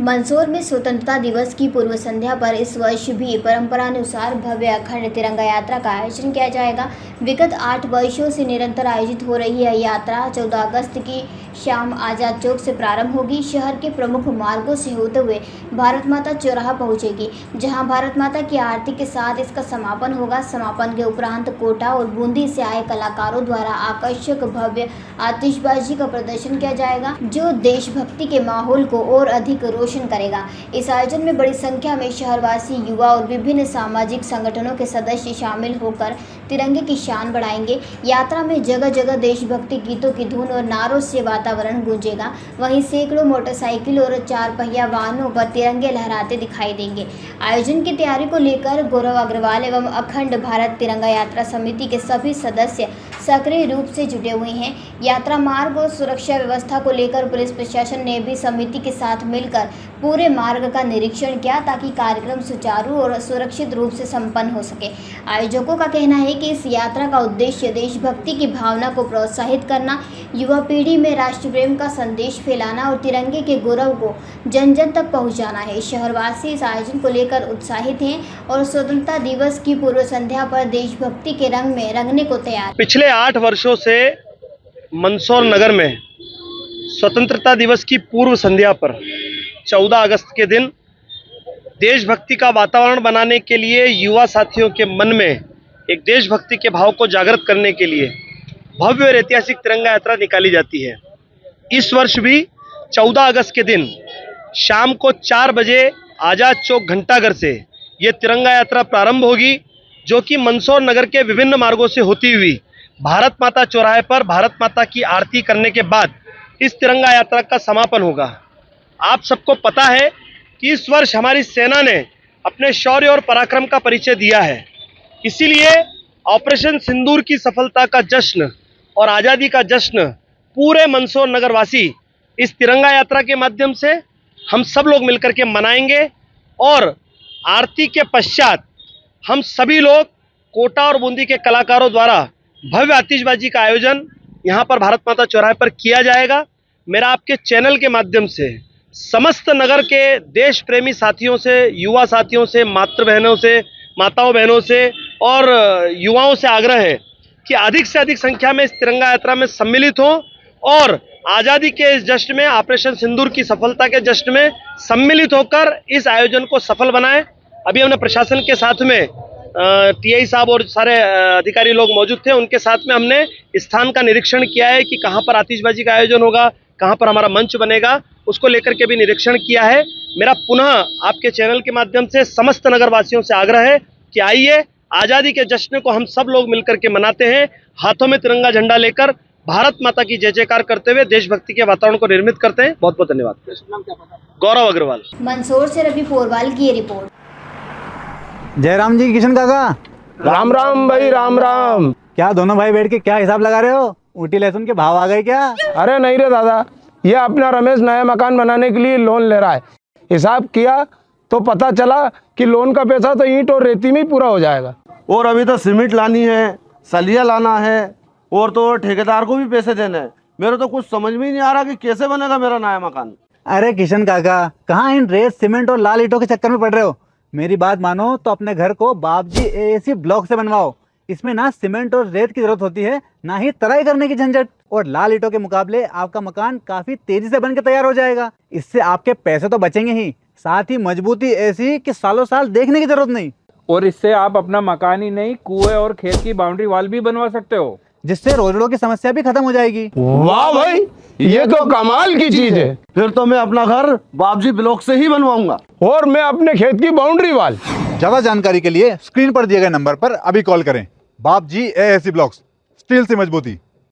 मंदसौर में स्वतंत्रता दिवस की पूर्व संध्या पर इस वर्ष भी परंपरानुसार भव्य अखंड तिरंगा यात्रा का आयोजन किया जाएगा। विगत 8 वर्षों से निरंतर आयोजित हो रही यह यात्रा 14 अगस्त की शाम आज़ाद चौक से प्रारंभ होगी। शहर के प्रमुख मार्गों से होते हुए भारत माता चौराहा पहुंचेगी, जहां भारत माता की आरती के साथ इसका समापन होगा। समापन के उपरांत कोटा और बूंदी से आए कलाकारों द्वारा आकर्षक भव्य आतिशबाजी का प्रदर्शन किया जाएगा, जो देशभक्ति के माहौल को और अधिक रोशन करेगा। इस आयोजन में बड़ी संख्या में शहरवासी, युवा और विभिन्न सामाजिक संगठनों के सदस्य शामिल होकर तिरंगे की शान बढ़ाएंगे। यात्रा में जगह जगह देशभक्ति गीतों की धुन और नारों से वातावरण गूंजेगा। वहीं सैकड़ों मोटरसाइकिल और 4 पहिया वाहनों पर तिरंगे लहराते दिखाई देंगे। आयोजन की तैयारी को लेकर गौरव अग्रवाल एवं अखंड भारत तिरंगा यात्रा समिति के सभी सदस्य सक्रिय रूप से जुटे हुए हैं। यात्रा मार्ग और सुरक्षा व्यवस्था को लेकर पुलिस प्रशासन ने भी समिति के साथ मिलकर पूरे मार्ग का निरीक्षण किया, ताकि कार्यक्रम सुचारू और सुरक्षित रूप से संपन्न हो सके। आयोजकों का कहना है कि इस यात्रा का उद्देश्य देशभक्ति की भावना को प्रोत्साहित करना, युवा पीढ़ी में राष्ट्र प्रेम का संदेश फैलाना और तिरंगे के गौरव को जन जन तक पहुंचाना है। शहरवासी इस आयोजन को लेकर उत्साहित हैं और स्वतंत्रता दिवस की पूर्व संध्या पर देशभक्ति के रंग में रंगने को तैयार। पिछले 8 वर्षों से मंदसौर नगर में स्वतंत्रता दिवस की पूर्व संध्या पर 14 अगस्त के दिन देशभक्ति का वातावरण बनाने के लिए युवा साथियों के मन में एक देशभक्ति के भाव को जागृत करने के लिए भव्य और ऐतिहासिक तिरंगा यात्रा निकाली जाती है। इस वर्ष भी 14 अगस्त के दिन शाम को 4 बजे आज़ाद चौक घंटाघर से ये तिरंगा यात्रा प्रारंभ होगी, जो कि मंदसौर नगर के विभिन्न मार्गों से होती हुई भारत माता चौराहे पर भारत माता की आरती करने के बाद इस तिरंगा यात्रा का समापन होगा। आप सबको पता है कि इस वर्ष हमारी सेना ने अपने शौर्य और पराक्रम का परिचय दिया है, इसीलिए ऑपरेशन सिंदूर की सफलता का जश्न और आज़ादी का जश्न पूरे मंदसौर नगरवासी इस तिरंगा यात्रा के माध्यम से हम सब लोग मिलकर के मनाएंगे। और आरती के पश्चात हम सभी लोग कोटा और बूंदी के कलाकारों द्वारा भव्य आतिशबाजी का आयोजन यहाँ पर भारत माता चौराहे पर किया जाएगा। मेरा आपके चैनल के माध्यम से समस्त नगर के देश प्रेमी साथियों से, युवा साथियों से, मातृ बहनों से, माताओं बहनों से और युवाओं से आग्रह है कि अधिक से अधिक संख्या में इस तिरंगा यात्रा में सम्मिलित हों और आज़ादी के इस जश्न में, ऑपरेशन सिंदूर की सफलता के जश्न में सम्मिलित होकर इस आयोजन को सफल बनाएं। अभी हमने प्रशासन के साथ में टीआई साहब और सारे अधिकारी लोग मौजूद थे, उनके साथ में हमने स्थान का निरीक्षण किया है कि कहाँ पर आतिशबाजी का आयोजन होगा, कहाँ पर हमारा मंच बनेगा, उसको लेकर के भी निरीक्षण किया है। मेरा पुनः आपके चैनल के माध्यम से समस्त नगरवासियों से आग्रह है कि आइए, आज़ादी के जश्न को हम सब लोग मिलकर के मनाते हैं, हाथों में तिरंगा झंडा लेकर भारत माता की जय जयकार करते हुए देशभक्ति के वातावरण को निर्मित करते हैं। बहुत बहुत धन्यवाद। गौरव अग्रवाल, मंदसौर से रवि पोरवाल की ये रिपोर्ट। जयराम जी, किशन काका, राम राम भाई, राम राम। क्या दोनों भाई बैठ के क्या हिसाब लगा रहे हो? ऊटी लहसुन के भाव आ गए क्या? अरे नहीं रे दादा, ये अपना रमेश नया मकान बनाने के लिए लोन ले रहा है। हिसाब किया तो पता चला कि लोन का पैसा तो ईंट और रेती में ही पूरा हो जाएगा। और अभी तो सीमेंट लानी है, सलिया लाना है और तो ठेकेदार को भी पैसे देने हैं। मेरे तो कुछ समझ में ही नहीं आ रहा कि कैसे बनेगा मेरा नया मकान। अरे किशन काका, कहाँ इन रेत, सीमेंट और लाल ईंटों के चक्कर में पड़ रहे हो? मेरी बात मानो तो अपने घर को बाबजी एएसी ब्लॉक से बनवाओ। इसमें ना सीमेंट और रेत की जरूरत होती है, ना ही तराई करने की झंझट। और लाल ईंटों के मुकाबले आपका मकान काफी तेजी से बनकर तैयार हो जाएगा। इससे आपके पैसे तो बचेंगे ही, साथ ही मजबूती ऐसी कि सालों साल देखने की जरूरत नहीं। और इससे आप अपना मकान ही नहीं, कुएं और खेत की बाउंड्री वॉल भी बनवा सकते हो, जिससे रोजड़ों की समस्या भी खत्म हो जाएगी। वाह भाई, ये तो कमाल की चीज है। फिर तो मैं अपना घर बाबजी ब्लॉक से ही बनवाऊंगा। और मैं अपने खेत की बाउंड्री वाल। ज्यादा जानकारी के लिए स्क्रीन पर दिए गए नंबर पर अभी कॉल करें। बाबजी एएसी ब्लॉक्स, स्टील से मजबूती।